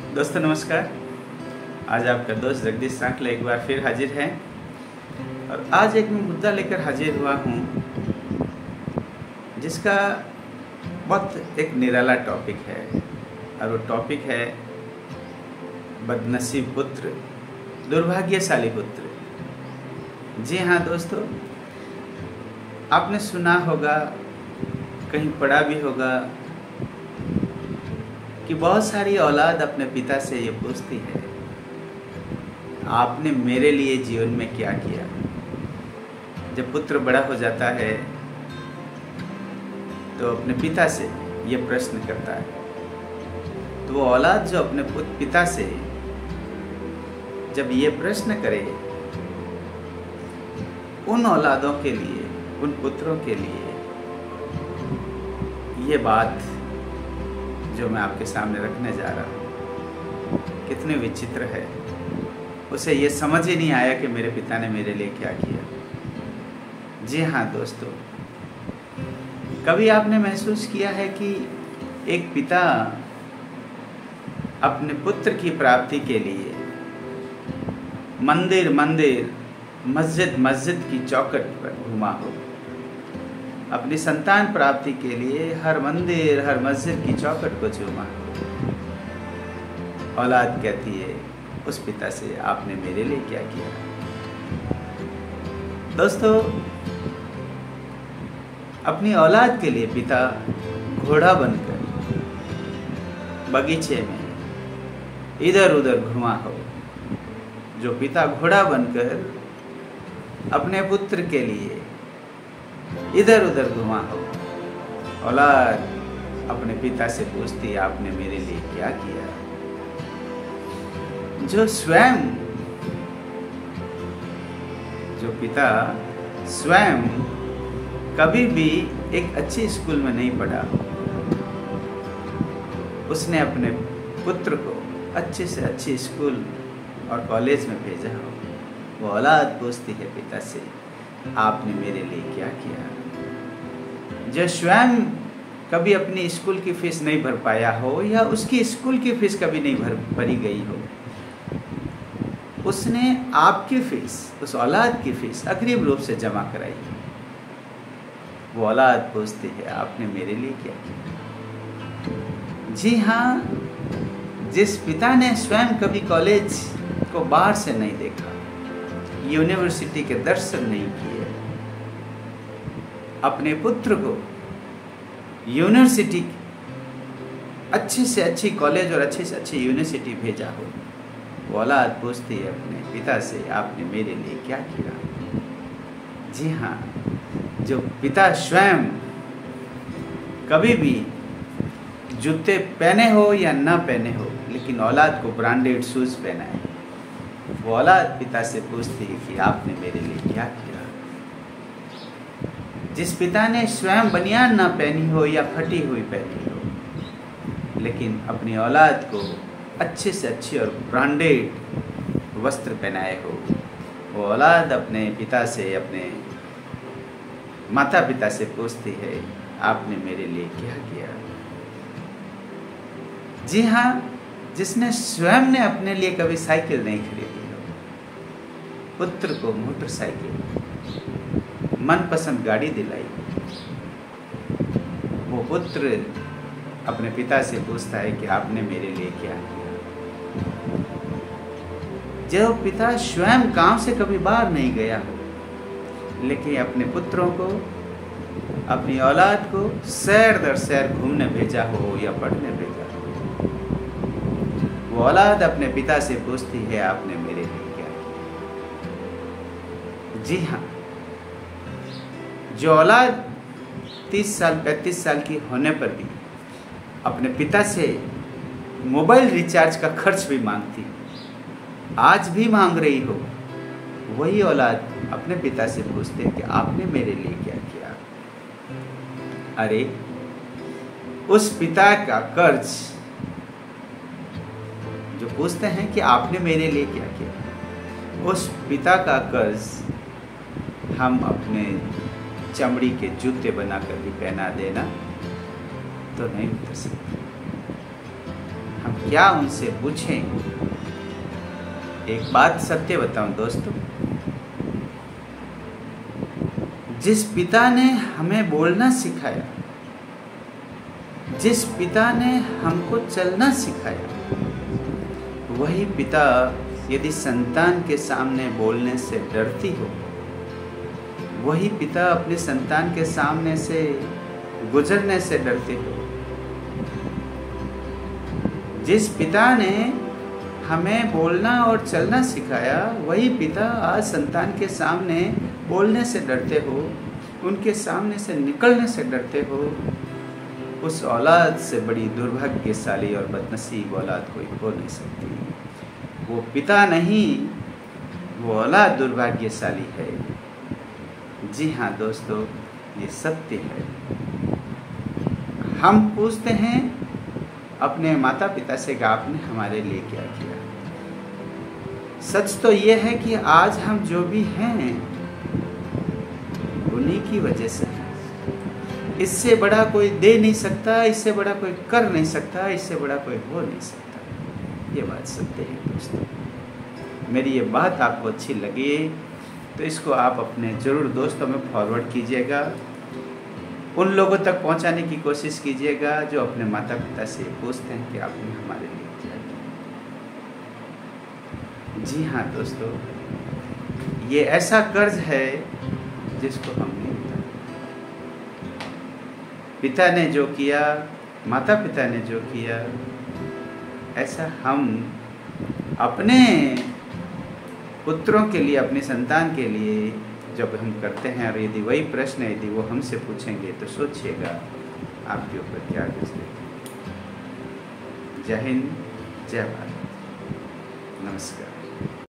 दोस्तों नमस्कार। आज आपका दोस्त जगदीश सांकले एक बार फिर हाजिर है और आज एक मैं मुद्दा लेकर हाजिर हुआ हूँ जिसका बहुत एक निराला टॉपिक है और वो टॉपिक है बदनसीब पुत्र, दुर्भाग्यशाली पुत्र। जी हाँ दोस्तों, आपने सुना होगा, कहीं पढ़ा भी होगा कि बहुत सारी औलाद अपने पिता से ये पूछती है, आपने मेरे लिए जीवन में क्या किया। जब पुत्र बड़ा हो जाता है तो अपने पिता से ये प्रश्न करता है, तो वो औलाद जो अपने पिता से जब ये प्रश्न करे, उन औलादों के लिए, उन पुत्रों के लिए ये बात जो मैं आपके सामने रखने जा रहा हूँ कितनी विचित्र है। उसे ये समझ ही नहीं आया कि मेरे पिता ने मेरे लिए क्या किया। जी हाँ दोस्तों, कभी आपने महसूस किया है कि एक पिता अपने पुत्र की प्राप्ति के लिए मंदिर मंदिर, मस्जिद मस्जिद की चौखट पर घुमा हो, अपनी संतान प्राप्ति के लिए हर मंदिर हर मस्जिद की चौखट को चूमा। औलाद कहती है उस पिता से, आपने मेरे लिए क्या किया। दोस्तों, अपनी औलाद के लिए पिता घोड़ा बनकर बगीचे में इधर उधर घुमा हो, जो पिता घोड़ा बनकर अपने पुत्र के लिए इधर उधर घुमा हो, औलाद अपने पिता से पूछती, आपने मेरे लिए क्या किया। जो पिता स्वयं कभी भी एक अच्छे स्कूल में नहीं पढ़ा, उसने अपने पुत्र को अच्छे से अच्छे स्कूल और कॉलेज में भेजा हो, वो औलाद पूछती है पिता से, आपने मेरे लिए क्या किया। जो स्वयं कभी अपनी स्कूल की फीस नहीं भर पाया हो या उसकी स्कूल की फीस कभी नहीं भरी गई हो, उसने आपकी फीस, उस औलाद की फीस अग्रिम रूप से जमा कराई। वो औलाद पूछती है, आपने मेरे लिए क्या किया। जी हाँ, जिस पिता ने स्वयं कभी कॉलेज को बाहर से नहीं देखा, यूनिवर्सिटी के दर्शन नहीं किए, अपने पुत्र को यूनिवर्सिटी, अच्छी से अच्छी कॉलेज और अच्छी से अच्छी यूनिवर्सिटी भेजा हो, वो औलाद पूछती है अपने पिता से, आपने मेरे लिए क्या किया। जी हाँ, जो पिता स्वयं कभी भी जूते पहने हो या ना पहने हो, लेकिन औलाद को ब्रांडेड शूज पहनाए, वो औलाद पिता से पूछती है कि आपने मेरे लिए क्या किया। जिस पिता ने स्वयं बनियान ना पहनी हो या फटी हुई पहनी हो, लेकिन अपनी औलाद को अच्छे से अच्छे और ब्रांडेड वस्त्र पहनाए हो, वो औलाद अपने पिता से, अपने माता पिता से पूछती है, आपने मेरे लिए क्या किया। जी हाँ, जिसने स्वयं ने अपने लिए कभी साइकिल नहीं खरीदी हो, पुत्र को मोटरसाइकिल, मनपसंद गाड़ी दिलाई, वो पुत्र अपने पिता से पूछता है कि आपने मेरे लिए क्या किया। जो पिता स्वयं गांव से कभी बाहर नहीं गया हो, लेकिन अपने पुत्रों को, अपनी औलाद को शहर दर शहर घूमने भेजा हो या पढ़ने भेजा हो, वो औलाद अपने पिता से पूछती है, आपने मेरे लिए क्या किया। जी हाँ, जो औलाद 30 साल 35 साल की होने पर भी अपने पिता से मोबाइल रिचार्ज का खर्च भी मांगती, आज भी मांग रही हो, वही औलाद अपने पिता से पूछते हैं कि आपने मेरे लिए क्या किया। अरे, उस पिता का कर्ज जो पूछते हैं कि आपने मेरे लिए क्या किया, उस पिता का कर्ज हम अपने चमड़ी के जूते बनाकर भी पहना देना तो नहीं उतर सकते। हम क्या उनसे पूछें। एक बात सत्य बताऊं दोस्तों, जिस पिता ने हमें बोलना सिखाया, जिस पिता ने हमको चलना सिखाया, वही पिता यदि संतान के सामने बोलने से डरती हो, वही पिता अपने संतान के सामने से गुजरने से डरते हो, जिस पिता ने हमें बोलना और चलना सिखाया, वही पिता आज संतान के सामने बोलने से डरते हो, उनके सामने से निकलने से डरते हो, उस औलाद से बड़ी दुर्भाग्यशाली और बदनसीब औलाद कोई हो नहीं सकती। वो पिता नहीं, वो औलाद दुर्भाग्यशाली है। जी हाँ दोस्तों, ये सत्य है। हम पूछते हैं अपने माता पिता से कि आपने हमारे लिए क्या किया। सच तो ये है कि आज हम जो भी हैं उन्हीं की वजह से हैं। इससे बड़ा कोई दे नहीं सकता, इससे बड़ा कोई कर नहीं सकता, इससे बड़ा कोई हो नहीं सकता। ये बात सत्य है दोस्तों। मेरी ये बात आपको अच्छी लगी तो इसको आप अपने ज़रूर दोस्तों में फॉरवर्ड कीजिएगा, उन लोगों तक पहुंचाने की कोशिश कीजिएगा जो अपने माता पिता से पूछते हैं कि आपने हमारे लिए क्या किया। जी हाँ दोस्तों, ये ऐसा कर्ज है जिसको हम नहीं उतार। पिता ने जो किया, माता पिता ने जो किया, ऐसा हम अपने पुत्रों के लिए, अपनी संतान के लिए जब हम करते हैं, और यदि वही प्रश्न यदि वो हमसे पूछेंगे तो सोचिएगा आपके ऊपर क्या गुजरेगा। जय हिंद, जय भारत, नमस्कार।